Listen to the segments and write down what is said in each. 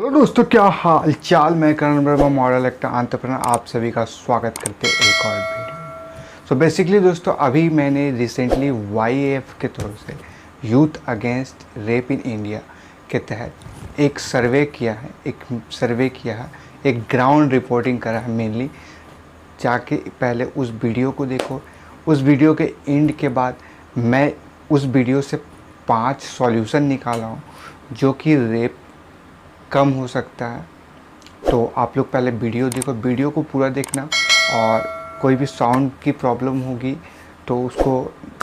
Hello दोस्तों, क्या हाल चाल। मैं करण वर्मा, मॉडल एक्टर एंटरप्रेन्योर, आप सभी का स्वागत करते एक और वीडियो। सो बेसिकली दोस्तों, अभी मैंने रिसेंटली YAF के तरफ से youth against rape in India के तहत एक सर्वे किया है, एक ग्राउंड रिपोर्टिंग करा है। मेनली जाके पहले उस वीडियो को देखो। उस वीडियो के एंड के बाद मैं उस वीडियो से 5 सॉल्यूशन निकाला हूँ जो कि रेप कम हो सकता है। तो आप लोग पहले वीडियो देखो, वीडियो को पूरा देखना, और कोई भी साउंड की प्रॉब्लम होगी तो उसको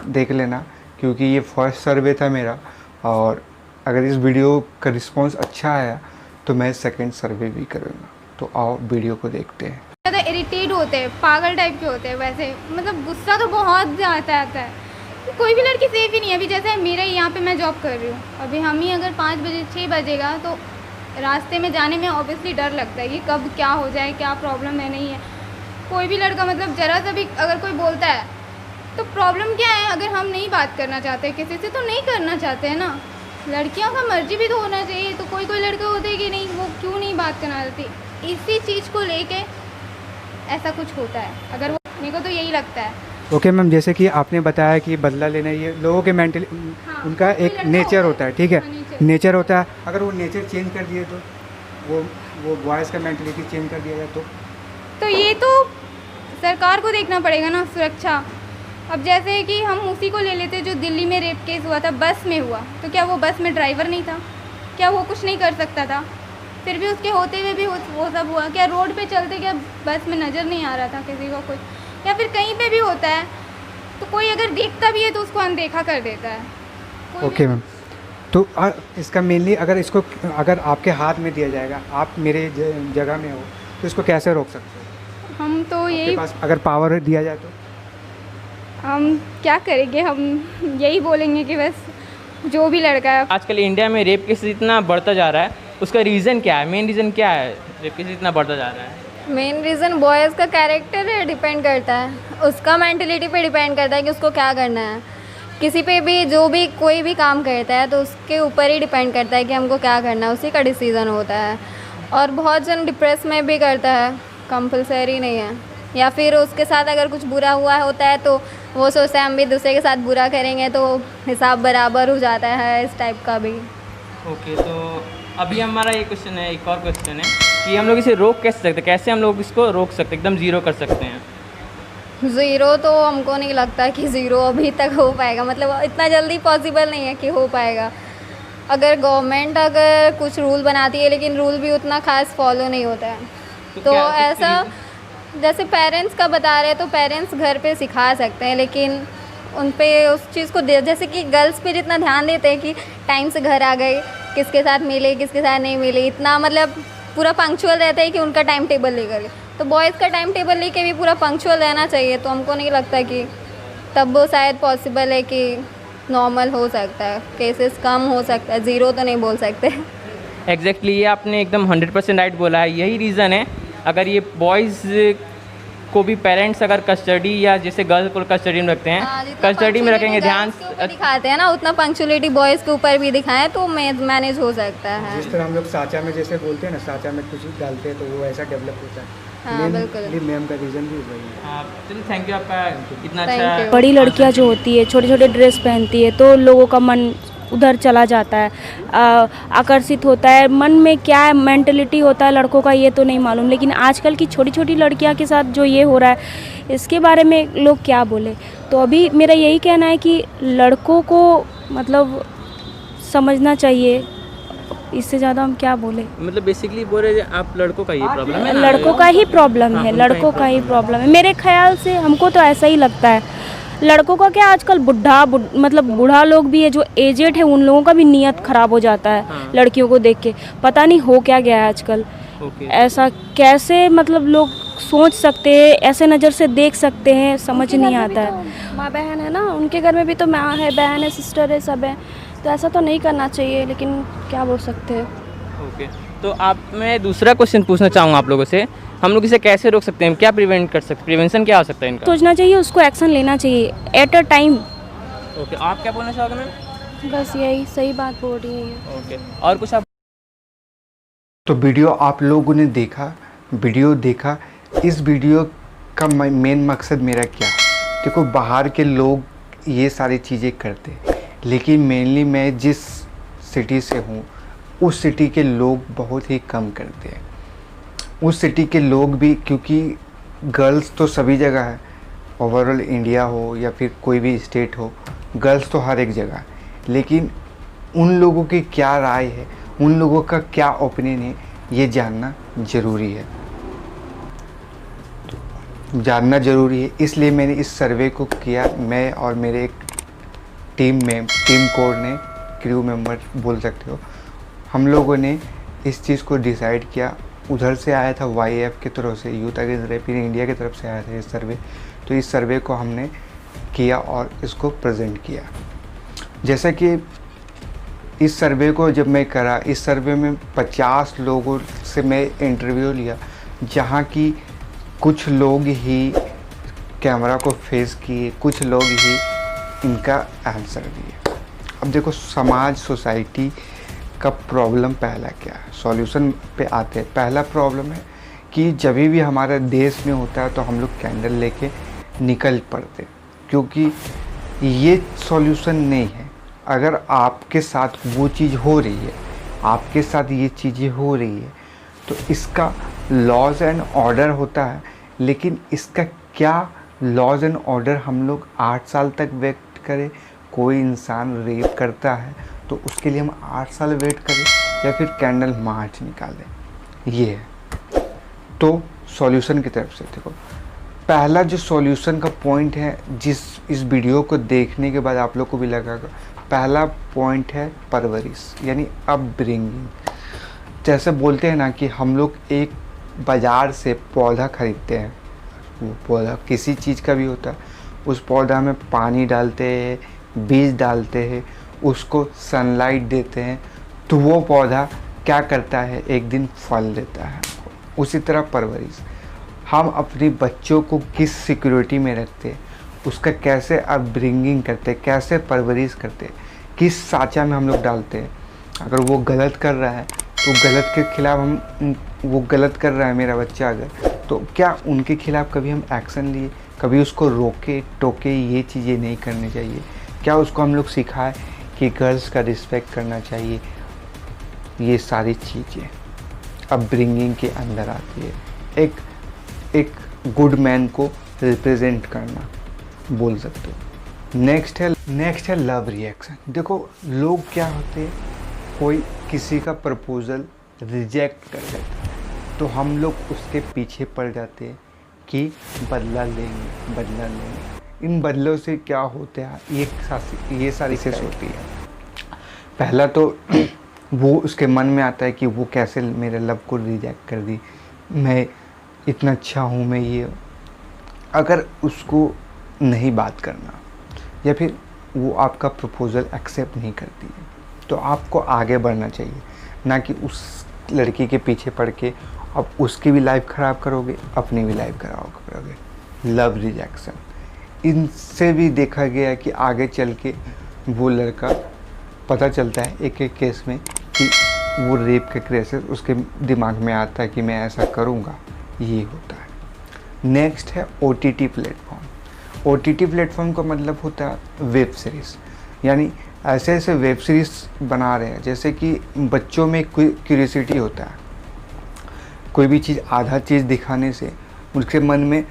देख लेना, क्योंकि ये फर्स्ट सर्वे था मेरा। और अगर इस वीडियो का रिस्पांस अच्छा आया तो मैं सेकंड सर्वे भी करूँगा। तो आओ वीडियो को देखते हैं। ज़्यादा इरिटेट होते हैं, पागल टाइप के होते हैं। वैसे मतलब गुस्सा तो बहुत ज़्यादा आता है। कोई भी लड़की सेफ ही नहीं है। अभी जैसे मेरा यहाँ पे मैं जॉब कर रही हूँ, अभी हम ही अगर 5 बजे 6 बजेगा तो रास्ते में जाने में ऑब्वियसली डर लगता है कि कब क्या हो जाए, क्या प्रॉब्लम है नहीं है। कोई भी लड़का मतलब ज़रा सा भी अगर कोई बोलता है तो प्रॉब्लम क्या है। अगर हम नहीं बात करना चाहते किसी से तो नहीं करना चाहते हैं ना। लड़कियों का मर्जी भी तो होना चाहिए। तो कोई कोई लड़के होते हैं कि नहीं, वो क्यों नहीं बात करना चाहती। इसी चीज़ को लेके ऐसा कुछ होता है। अगर वो, मेरे को तो यही लगता है। ओके मैम, जैसे कि आपने बताया कि बदला लेना, ये लोगों के मेंटली उनका एक नेचर होता है, ठीक है, नेचर होता है। अगर वो नेचर चेंज कर दिए तो वो बॉयज़ का मेंटलिटी चेंज कर दिया जाए तो ये तो सरकार को देखना पड़ेगा ना, सुरक्षा। अब जैसे कि हम उसी को ले लेते जो दिल्ली में रेप केस हुआ था, बस में हुआ, तो क्या वो बस में ड्राइवर नहीं था? क्या वो कुछ नहीं कर सकता था? फिर भी उसके होते हुए भी वो सब हुआ। क्या रोड पे चलते क्या बस में नज़र नहीं आ रहा था किसी को कोई? या फिर कहीं पे भी होता है तो कोई अगर देखता भी है तो उसको अनदेखा कर देता है। ओके मैम, तो इसका मेनली अगर आपके हाथ में दिया जाएगा, आप मेरे जगह में हो, तो इसको कैसे रोक सकते हो? हम तो यही, पास अगर पावर दिया जाए तो हम क्या करेंगे? हम यही बोलेंगे कि बस जो भी लड़का है। आजकल इंडिया में रेप केस इतना बढ़ता जा रहा है, उसका रीज़न क्या है? मेन रीज़न क्या है रेप केस इतना बढ़ता जा रहा है? मेन रीज़न बॉयज़ का कैरेक्टर है, डिपेंड करता है, उसका मेंटलिटी पे डिपेंड करता है कि उसको क्या करना है। किसी पे भी जो भी कोई भी काम करता है तो उसके ऊपर ही डिपेंड करता है कि हमको क्या करना है, उसी का डिसीज़न होता है। और बहुत जन डिप्रेस में भी करता है, कंपलसरी नहीं है। या फिर उसके साथ अगर कुछ बुरा हुआ होता है तो वो सोचता है हम भी दूसरे के साथ बुरा करेंगे तो हिसाब बराबर हो जाता है, इस टाइप का भी। ओके, तो अभी हमारा ये क्वेश्चन है, एक और क्वेश्चन है कि हम लोग इसे रोक कैसे सकते हैं? कैसे हम लोग इसको रोक सकते हैं, एकदम ज़ीरो कर सकते हैं? ज़ीरो तो हमको नहीं लगता कि ज़ीरो अभी तक हो पाएगा, मतलब इतना जल्दी पॉसिबल नहीं है कि हो पाएगा। अगर गवर्नमेंट अगर कुछ रूल बनाती है लेकिन रूल भी उतना खास फॉलो नहीं होता है तो ऐसा, जैसे पेरेंट्स का बता रहे हैं तो पेरेंट्स घर पे सिखा सकते हैं, लेकिन उन पे उस चीज़ को जैसे कि गर्ल्स पे जितना ध्यान देते हैं कि टाइम से घर आ गए, किसके साथ मिले किसके साथ नहीं मिले, इतना मतलब पूरा पंक्चुअल रहता है कि उनका टाइम टेबल लेकर, तो बॉयज़ का टाइम टेबल लेके भी पूरा पंक्चुअल रहना चाहिए। तो हमको नहीं लगता कि तब वो शायद पॉसिबल है कि नॉर्मल हो सकता है, केसेस कम हो सकता है, ज़ीरो तो नहीं बोल सकते। एग्जैक्टली, ये आपने एकदम 100% राइट बोला है। यही रीज़न है, अगर ये बॉयज़ को भी पेरेंट्स अगर कस्टडी या जैसे गर्ल्स को कस्टडी में रखते हैं, कस्टडी में रखेंगे, ध्यान दिखाते हैं ना, उतना पंक्चुअलिटी बॉयज़ के ऊपर भी दिखाएं तो मैनेज हो सकता है। जिस तरह हम लोग साचा में जैसे बोलते हैं ना, साचा में कुछ डालते हैं तो वो ऐसा डेवलप होता है। हाँ, बिल्कुल। मैम का रीज़न भी वही है। चलो, थैंक यू आपका इतना अच्छा। बड़ी लड़कियां जो होती है छोटे छोटे ड्रेस पहनती है तो लोगों का मन उधर चला जाता है, आकर्षित होता है। मन में क्या है मेंटलिटी होता है लड़कों का ये तो नहीं मालूम, लेकिन आजकल की छोटी छोटी लड़कियां के साथ जो ये हो रहा है इसके बारे में लोग क्या बोले। तो अभी मेरा यही कहना है कि लड़कों को मतलब समझना चाहिए, इससे ज़्यादा हम क्या बोले। मतलब बेसिकली बोल रहे आप लड़कों का ये प्रॉब्लम है ना? लड़कों का ही प्रॉब्लम है, लड़कों का ही प्रॉब्लम है मेरे ख्याल से। हमको तो ऐसा ही लगता है। लड़कों का क्या, आजकल मतलब बूढ़ा लोग भी है जो एजेड है, उन लोगों का भी नीयत ख़राब हो जाता है। हाँ। लड़कियों को देख के पता नहीं हो क्या गया है आजकल। ऐसा कैसे मतलब लोग सोच सकते हैं, ऐसे नज़र से देख सकते हैं, समझ नहीं आता है। माँ बहन है ना, उनके घर में भी तो माँ है, बहन है, सिस्टर है, सब है, तो ऐसा तो नहीं करना चाहिए, लेकिन क्या बोल सकते हैं। ओके, तो मैं दूसरा क्वेश्चन पूछना चाहूँगा आप लोगों से, हम लोग इसे कैसे रोक सकते हैं? क्या प्रिवेंट कर सकते, प्रिवेंशन क्या हो सकता है इनका? सोचना चाहिए, उसको एक्शन लेना चाहिए एट अ टाइम। ओके, आप क्या बोलना चाहोगे मैम? बस यही सही बात बोल रही है। ओके, और कुछ आप तो वीडियो आप लोगों ने देखा, इस वीडियो का मेन मकसद मेरा क्या है? देखो, बाहर के लोग ये सारी चीज़ें करते हैं, लेकिन मेनली मैं जिस सिटी से हूँ उस सिटी के लोग बहुत ही कम करते हैं। उस सिटी के लोग भी, क्योंकि गर्ल्स तो सभी जगह है, ओवरऑल इंडिया हो या फिर कोई भी स्टेट हो, गर्ल्स तो हर एक जगह है, लेकिन उन लोगों की क्या राय है, उन लोगों का क्या ओपिनियन है, ये जानना ज़रूरी है। इसलिए मैंने इस सर्वे को किया। मैं और मेरे एक टीम कोर ने, क्रू मेंबर बोल सकते हो, हम लोगों ने इस चीज़ को डिसाइड किया। उधर से आया था YAF की तरफ से, youth against rape in India की तरफ से आया था ये सर्वे। तो इस सर्वे को हमने किया और इसको प्रेजेंट किया। जैसा कि इस सर्वे को जब मैं करा, इस सर्वे में 50 लोगों से मैं इंटरव्यू लिया, जहाँ की कुछ लोग ही कैमरा को फेस किए, कुछ लोग ही इनका आंसर दिए। अब देखो, समाज सोसाइटी का प्रॉब्लम पहला क्या है, सॉल्यूशन पे आते हैं। पहला प्रॉब्लम है कि जब भी हमारे देश में होता है तो हम लोग कैंडल लेके निकल पड़ते, क्योंकि ये सॉल्यूशन नहीं है। अगर आपके साथ वो चीज़ हो रही है, आपके साथ ये चीज़ें हो रही है, तो इसका लॉज एंड ऑर्डर होता है, लेकिन इसका क्या लॉज एंड ऑर्डर हम लोग 8 साल तक वेट करें? कोई इंसान रेप करता है तो उसके लिए हम 8 साल वेट करें या फिर कैंडल मार्च निकालें? ये है। तो सॉल्यूशन की तरफ से देखो, पहला जो सॉल्यूशन का पॉइंट है, जिस इस वीडियो को देखने के बाद आप लोग को भी लगेगा, पहला पॉइंट है परवरिश, यानी अपब्रिंगिंग। जैसे बोलते हैं ना कि हम लोग एक बाज़ार से पौधा ख़रीदते हैं, वो पौधा किसी चीज़ का भी होता है, उस पौधा में पानी डालते हैं, बीज डालते हैं, उसको सनलाइट देते हैं, तो वो पौधा क्या करता है, एक दिन फल देता है। उसी तरह परवरिश, हम अपने बच्चों को किस सिक्योरिटी में रखते हैं, उसका कैसे अपब्रिंगिंग करते, कैसे परवरिश करते, किस साँचा में हम लोग डालते हैं। अगर वो गलत कर रहा है तो गलत के खिलाफ हम, वो गलत कर रहा है मेरा बच्चा अगर, तो क्या उनके खिलाफ कभी हम एक्शन लिए, कभी उसको रोके टोके, ये चीज़ें नहीं करनी चाहिए? क्या उसको हम लोग सिखाए कि गर्ल्स का रिस्पेक्ट करना चाहिए? ये सारी चीज़ें अपब्रिंगिंग के अंदर आती है। एक गुड मैन को रिप्रेजेंट करना बोल सकते हो। नेक्स्ट है लव रिएक्शन। देखो, लोग क्या होते हैं, कोई किसी का प्रपोज़ल रिजेक्ट कर देता है तो हम लोग उसके पीछे पड़ जाते हैं कि बदला लेंगे। इन बदलों से क्या होता है, ये सारी चीज़ होती है। पहला तो वो उसके मन में आता है कि वो कैसे मेरे लव को रिजेक्ट कर दी, मैं इतना अच्छा हूँ, मैं ये। अगर उसको नहीं बात करना या फिर वो आपका प्रपोज़ल एक्सेप्ट नहीं करती है, तो आपको आगे बढ़ना चाहिए, ना कि उस लड़की के पीछे पड़ के अब उसकी भी लाइफ ख़राब करोगे, अपनी भी लाइफ ख़राब करोगे। लव रिजेक्शन, इनसे भी देखा गया है कि आगे चल के वो लड़का, पता चलता है एक एक केस में कि वो रेप के केसेस उसके दिमाग में आता है कि मैं ऐसा करूँगा, ये होता है। नेक्स्ट है OTT प्लेटफॉर्म। OTT प्लेटफॉर्म का मतलब होता है वेब सीरीज़, यानी ऐसे वेब सीरीज़ बना रहे हैं जैसे कि बच्चों में क्यूरियोसिटी होता है, कोई भी चीज़ आधा चीज़ दिखाने से उसके मन में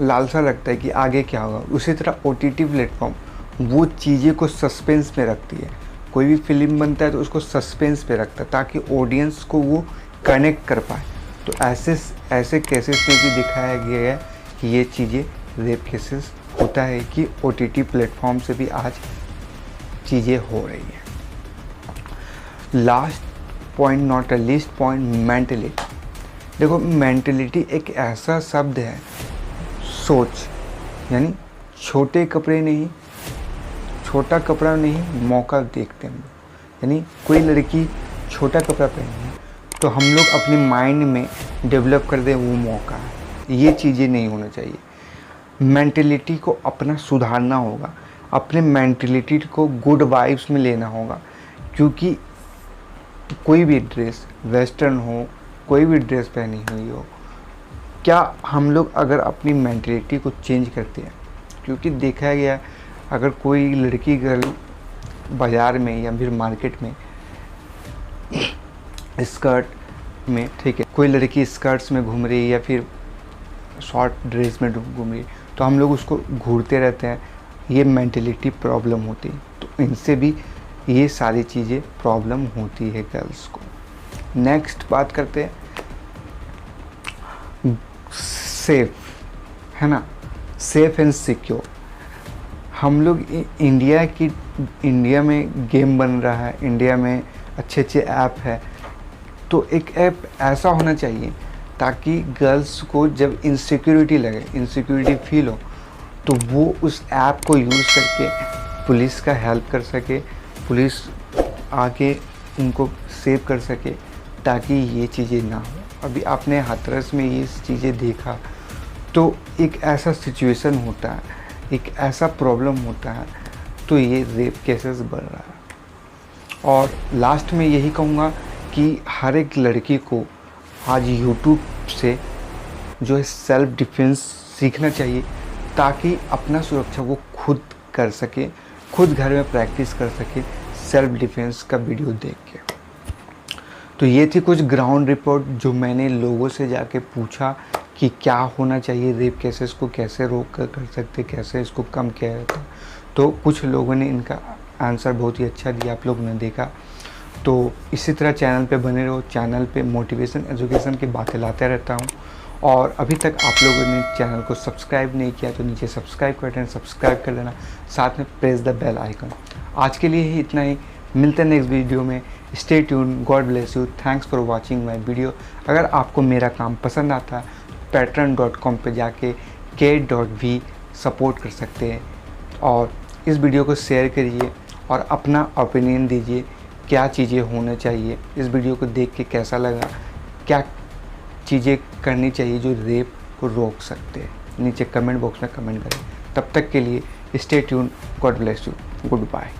लालसा लगता है कि आगे क्या होगा। उसी तरह OTT प्लेटफॉर्म वो चीज़ें को सस्पेंस में रखती है। कोई भी फिल्म बनता है तो उसको सस्पेंस पे रखता है ताकि ऑडियंस को वो कनेक्ट कर पाए। तो ऐसे केसेस में भी दिखाया गया है कि ये चीज़ें रेप केसेस होता है कि OTT प्लेटफॉर्म से भी आज चीज़ें हो रही हैं। Last point, not a least point, mentality. देखो, मेंटलिटी एक ऐसा शब्द है, सोच, यानी छोटे कपड़े नहीं, छोटा कपड़ा नहीं, मौका देखते हैं। यानी कोई लड़की छोटा कपड़ा पहनी है तो हम लोग अपने माइंड में डेवलप कर दें वो मौका है। ये चीज़ें नहीं होना चाहिए। मेंटलिटी को अपना सुधारना होगा, अपने मेंटलिटी को गुड वाइब्स में लेना होगा, क्योंकि कोई भी ड्रेस वेस्टर्न हो, कोई भी ड्रेस पहनी हुई हो, क्या हम लोग अगर अपनी मेंटलिटी को चेंज करते हैं, क्योंकि देखा गया अगर कोई लड़की गर्ल बाज़ार में या फिर मार्केट में स्कर्ट में, ठीक है, कोई लड़की स्कर्ट्स में घूम रही है या फिर शॉर्ट ड्रेस में घूम रही है, तो हम लोग उसको घूरते रहते हैं, ये मेंटलिटी प्रॉब्लम होती है। तो इनसे भी ये सारी चीज़ें प्रॉब्लम होती है गर्ल्स को। नेक्स्ट बात करते हैं सेफ, है ना, सेफ एंड सिक्योर। हम लोग इंडिया में गेम बन रहा है, इंडिया में अच्छे अच्छे ऐप है, तो एक ऐप ऐसा होना चाहिए ताकि गर्ल्स को जब इनसिक्योरिटी लगे, इनसिक्योरिटी फील हो, तो वो उस ऐप को यूज़ करके पुलिस का हेल्प कर सके, पुलिस आके उनको सेव कर सके, ताकि ये चीज़ें ना हो। अभी आपने हाथरस में ये चीज़ें देखा, तो एक ऐसा सिचुएशन होता है, एक ऐसा प्रॉब्लम होता है, तो ये रेप केसेस बढ़ रहा है। और लास्ट में यही कहूँगा कि हर एक लड़की को आज यूट्यूब से जो है सेल्फ डिफेंस सीखना चाहिए, ताकि अपना सुरक्षा को खुद कर सके, खुद घर में प्रैक्टिस कर सके सेल्फ डिफेंस का वीडियो देख के। तो ये थी कुछ ग्राउंड रिपोर्ट जो मैंने लोगों से जाके पूछा कि क्या होना चाहिए, रेप केसेस को कैसे रोक कर सकते, कैसे इसको कम किया जाता है। तो कुछ लोगों ने इनका आंसर बहुत ही अच्छा दिया, आप लोगों ने देखा। तो इसी तरह चैनल पे बने रहो, चैनल पे मोटिवेशन एजुकेशन की बातें लाते रहता हूँ। और अभी तक आप लोगों ने चैनल को सब्सक्राइब नहीं किया तो नीचे सब्सक्राइब कर देना, सब्सक्राइब कर लेना, साथ में प्रेस द बेल आइकन। आज के लिए ही इतना ही, मिलते हैं नेक्स्ट वीडियो में। Stay tuned, God bless you, thanks for watching my video. अगर आपको मेरा काम पसंद आता है तो patreon.com पे जाके k.v सपोर्ट कर सकते हैं, और इस वीडियो को शेयर करिए और अपना ओपिनियन दीजिए क्या चीज़ें होना चाहिए, इस वीडियो को देख के कैसा लगा, क्या चीज़ें करनी चाहिए जो रेप को रोक सकते हैं, नीचे कमेंट बॉक्स में कमेंट करें। तब तक के लिए stay tuned, God bless you, good bye.